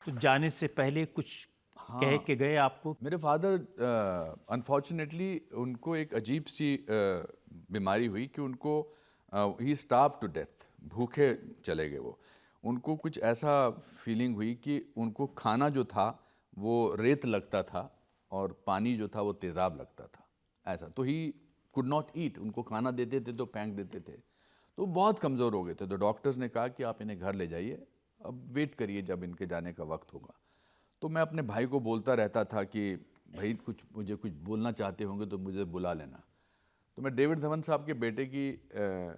तो जाने से पहले कुछ कह के गए आपको? मेरे फादर अनफॉर्चुनेटली उनको एक अजीब सी बीमारी हुई कि उनको ही स्टार्व टू डेथ, भूखे चले गए वो। उनको कुछ ऐसा फीलिंग हुई कि उनको खाना जो था वो रेत लगता था और पानी जो था वो तेज़ाब लगता था, ऐसा। तो ही कुड नॉट ईट, उनको खाना देते थे तो फेंक देते थे, तो बहुत कमज़ोर हो गए थे। तो डॉक्टर्स ने कहा कि आप इन्हें घर ले जाइए, अब वेट करिए जब इनके जाने का वक्त होगा। तो मैं अपने भाई को बोलता रहता था कि भाई मुझे कुछ बोलना चाहते होंगे तो मुझे बुला लेना। तो मैं डेविड धवन साहब के बेटे की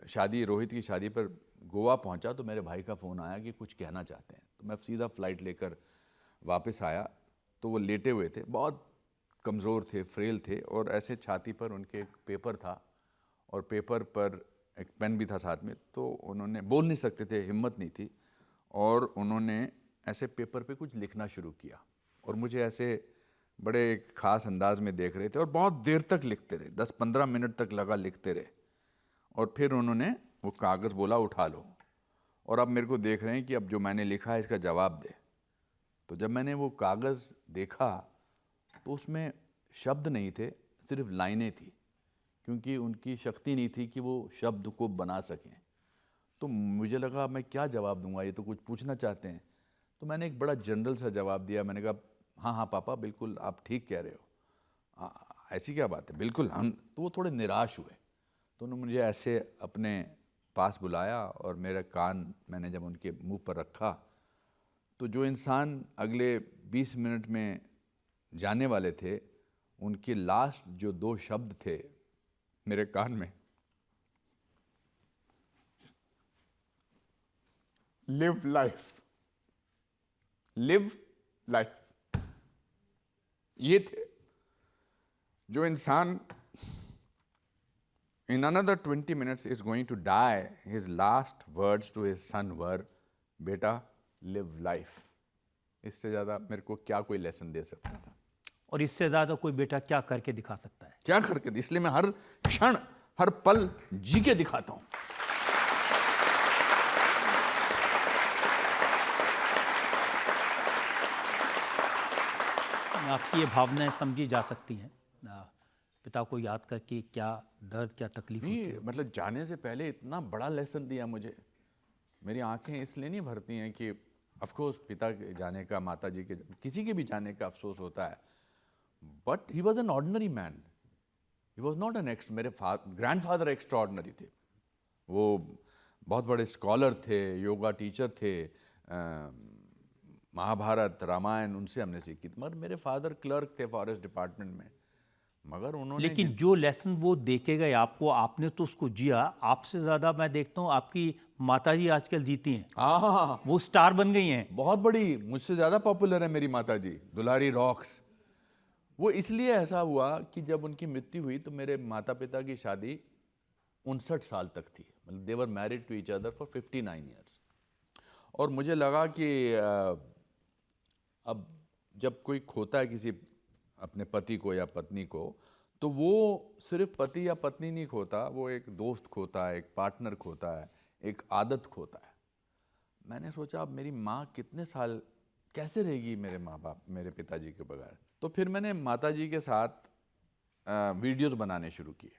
शादी, रोहित की शादी पर गोवा पहुंचा, तो मेरे भाई का फ़ोन आया कि कुछ कहना चाहते हैं। तो मैं सीधा फ़्लाइट लेकर वापस आया, तो वो लेटे हुए थे, बहुत कमज़ोर थे, फ्रेल थे, और ऐसे छाती पर उनके एक पेपर था और पेपर पर एक पेन भी था साथ में। तो उन्होंने, बोल नहीं सकते थे, हिम्मत नहीं थी, और उन्होंने ऐसे पेपर पे कुछ लिखना शुरू किया और मुझे ऐसे बड़े एक ख़ास अंदाज में देख रहे थे और बहुत देर तक लिखते रहे, 10-15 मिनट तक लगा लिखते रहे। और फिर उन्होंने वो कागज़ बोला, उठा लो, और अब मेरे को देख रहे हैं कि अब जो मैंने लिखा है इसका जवाब दे। तो जब मैंने वो कागज़ देखा तो उसमें शब्द नहीं थे, सिर्फ लाइनें थी, क्योंकि उनकी शक्ति नहीं थी कि वो शब्द को बना सकें। तो मुझे लगा मैं क्या जवाब दूंगा, ये तो कुछ पूछना चाहते हैं। तो मैंने एक बड़ा जनरल सा जवाब दिया। मैंने कहा हाँ हाँ पापा, बिल्कुल आप ठीक कह रहे हो, ऐसी क्या बात है, बिल्कुल हम। तो वो थोड़े निराश हुए, तो उन्होंने मुझे ऐसे अपने पास बुलाया और मेरा कान मैंने जब उनके मुंह पर रखा, तो जो इंसान अगले 20 मिनट में जाने वाले थे, उनके लास्ट जो 2 शब्द थे मेरे कान में, लिव लाइफ, लिव लाइफ, ये थे। जो इंसान in another 20 minutes is going to die, his last words to his son were, बेटा live life। इससे ज़्यादा मेरे को क्या कोई लेसन दे सकता था? और इससे ज़्यादा कोई बेटा क्या करके दिखा सकता है? क्या करके, इसलिए मैं हर क्षण, हर पल जी के दिखाता हूँ। आपकी ये भावनाएं समझी जा सकती हैं। पिता को याद करके क्या दर्द, क्या तकलीफ होती है। नहीं, मतलब जाने से पहले इतना बड़ा लेसन दिया मुझे। मेरी आंखें इसलिए नहीं भरती हैं कि ऑफ कोर्स पिता के जाने का, माता जी के, किसी के भी जाने का अफसोस होता है, but he was an ordinary man, he was not an मेरे ग्रैंडफादर एक्स्ट्राऑर्डिनरी थे। वो बहुत बड़े स्कॉलर थे, योगा टीचर थे, महाभारत रामायण उनसे हमने सीखी थी। मगर मेरे फादर क्लर्क थे फॉरेस्ट डिपार्टमेंट में, मगर उन्होंने लेकिन जो लेसन वो दे के गए आपको, आपने तो उसको जिया। आपसे ज़्यादा मैं देखता हूँ आपकी माताजी आजकल जीती हैं। हाँ, वो स्टार बन गई हैं। बहुत बड़ी, मुझसे ज़्यादा पॉपुलर है मेरी माताजी, दुलारी रॉक्स। वो इसलिए ऐसा हुआ कि जब उनकी मृत्यु हुई तो मेरे माता पिता की शादी 59 साल तक थी, मतलब they were married to each other for 59 years. और मुझे लगा कि अब जब कोई खोता है किसी अपने पति को या पत्नी को, तो वो सिर्फ पति या पत्नी नहीं खोता, वो एक दोस्त खोता है, एक पार्टनर खोता है, एक आदत खोता है। मैंने सोचा अब मेरी माँ कितने साल कैसे रहेगी मेरे माँ बाप, मेरे पिताजी के बगैर। तो फिर मैंने माताजी के साथ वीडियोस बनाने शुरू किए।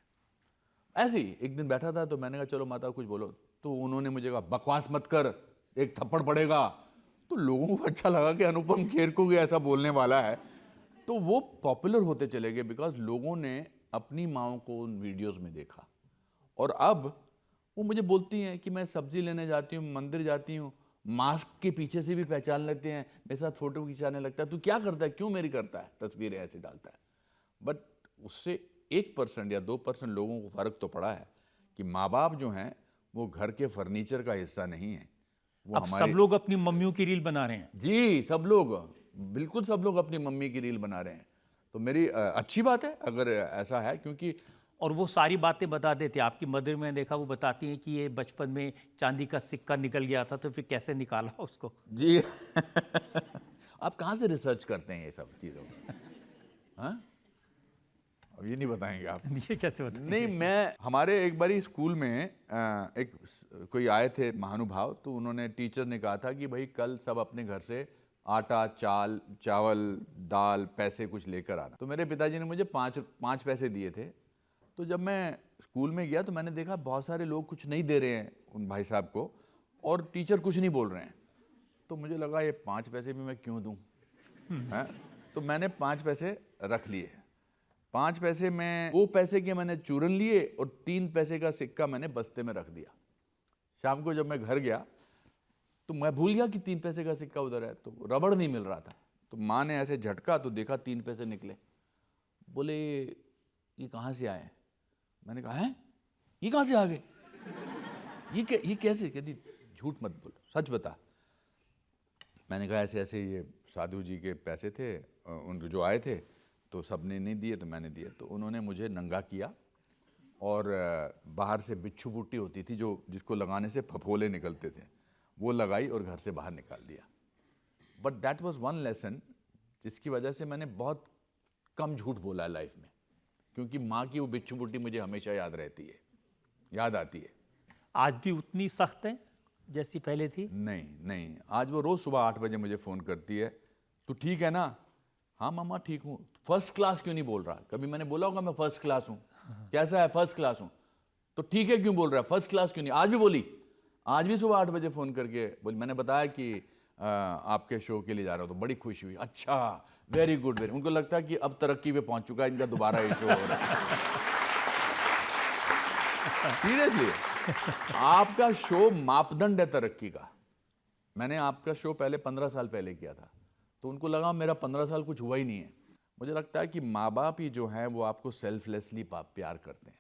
ऐसे ही एक दिन बैठा था तो मैंने कहा चलो माता कुछ बोलो, तो उन्होंने मुझे कहा बकवास मत कर, एक थप्पड़ पड़ेगा। तो लोगों को अच्छा लगा कि अनुपम खेर को भी ऐसा बोलने वाला है, तो वो पॉपुलर होते चले गए बिकॉज लोगों ने अपनी माँओं को उन वीडियोस में देखा। और अब वो मुझे बोलती हैं कि मैं सब्जी लेने जाती हूँ, मंदिर जाती हूँ, मास्क के पीछे से भी पहचान लेते हैं, मेरे साथ फोटो खिंचाने लगता है, तू क्या करता है, क्यों मेरी करता है, तस्वीरें ऐसे डालता है। बट उससे 1% या 2% लोगों को फ़र्क तो पड़ा है कि माँ बाप जो हैं वो घर के फर्नीचर का हिस्सा नहीं है, वो अब हमारे। सब लोग अपनी मम्मियों की रील बना रहे हैं। जी, सब लोग, बिल्कुल सब लोग अपनी मम्मी की रील बना रहे हैं। तो मेरी अच्छी बात है अगर ऐसा है, क्योंकि और वो सारी बातें बता देते। आपकी मदर में देखा, वो बताती हैं कि ये बचपन में चांदी का सिक्का निकल गया था तो फिर कैसे निकाला उसको। जी आप कहाँ से रिसर्च करते हैं ये सब चीज़ों को? हाँ, अब ये नहीं बताएंगे आप? ये कैसे बताएंगे? नहीं, मैं हमारे एक बारी स्कूल में कोई आए थे महानुभाव, तो उन्होंने, टीचर ने कहा था कि भाई कल सब अपने घर से आटा, चावल, दाल, पैसे कुछ लेकर आना। तो मेरे पिताजी ने मुझे 5 पैसे दिए थे। तो जब मैं स्कूल में गया तो मैंने देखा बहुत सारे लोग कुछ नहीं दे रहे हैं उन भाई साहब को, और टीचर कुछ नहीं बोल रहे हैं। तो मुझे लगा ये 5 पैसे भी मैं क्यों दूं, हैं? तो मैंने 5 पैसे रख लिए। 5 पैसे में 2 पैसे के मैंने चूरन लिए और 3 पैसे का सिक्का मैंने बस्ते में रख दिया। शाम को जब मैं घर गया तो मैं भूल गया कि 3 पैसे का सिक्का उधर है, तो रबड़ नहीं मिल रहा था। तो माँ ने ऐसे झटका तो देखा 3 पैसे निकले। बोले ये कहाँ से आए? मैंने कहा हैं, ये कहाँ से आ गए? ये कैसे? कहती झूठ मत बोल, सच बता। मैंने कहा ऐसे ऐसे ये साधु जी के पैसे थे, उनको जो आए थे, तो सबने नहीं दिए तो मैंने दिए। तो उन्होंने मुझे नंगा किया और बाहर से बिच्छू बूटी होती थी जो जिसको लगाने से फफोले निकलते थे, वो लगाई और घर से बाहर निकाल दिया। But that was one lesson जिसकी वजह से मैंने बहुत कम झूठ बोला है लाइफ में, क्योंकि माँ की वो बिच्छू बूटी मुझे हमेशा याद रहती है, याद आती है। आज भी उतनी सख्त है जैसी पहले थी? नहीं, आज वो रोज़ सुबह 8 बजे मुझे फ़ोन करती है, तू ठीक है ना? हाँ मामा ठीक हूँ। फर्स्ट क्लास क्यों नहीं बोल रहा? कभी मैंने बोला होगा मैं फर्स्ट क्लास हूँ? कैसा है? फर्स्ट क्लास हूँ। तो ठीक है क्यों बोल रहा है? फर्स्ट क्लास क्यों नहीं? आज भी बोली, आज भी सुबह 8 बजे फ़ोन करके बोली, मैंने बताया कि आपके शो के लिए जा रहा हूँ। तो बड़ी खुशी हुई, अच्छा वेरी गुड वेरी। उनको लगता है कि अब तरक्की पे पहुँच चुका है, इनका दोबारा ये शो हो रहा है। सीरियसली आपका शो मापदंड है तरक्की का। मैंने आपका शो पहले 15 साल पहले किया था, तो उनको लगा मेरा 15 साल कुछ हुआ ही नहीं है। मुझे लगता है कि माँ बाप ही जो हैं वो आपको सेल्फलेसली प्यार करते हैं।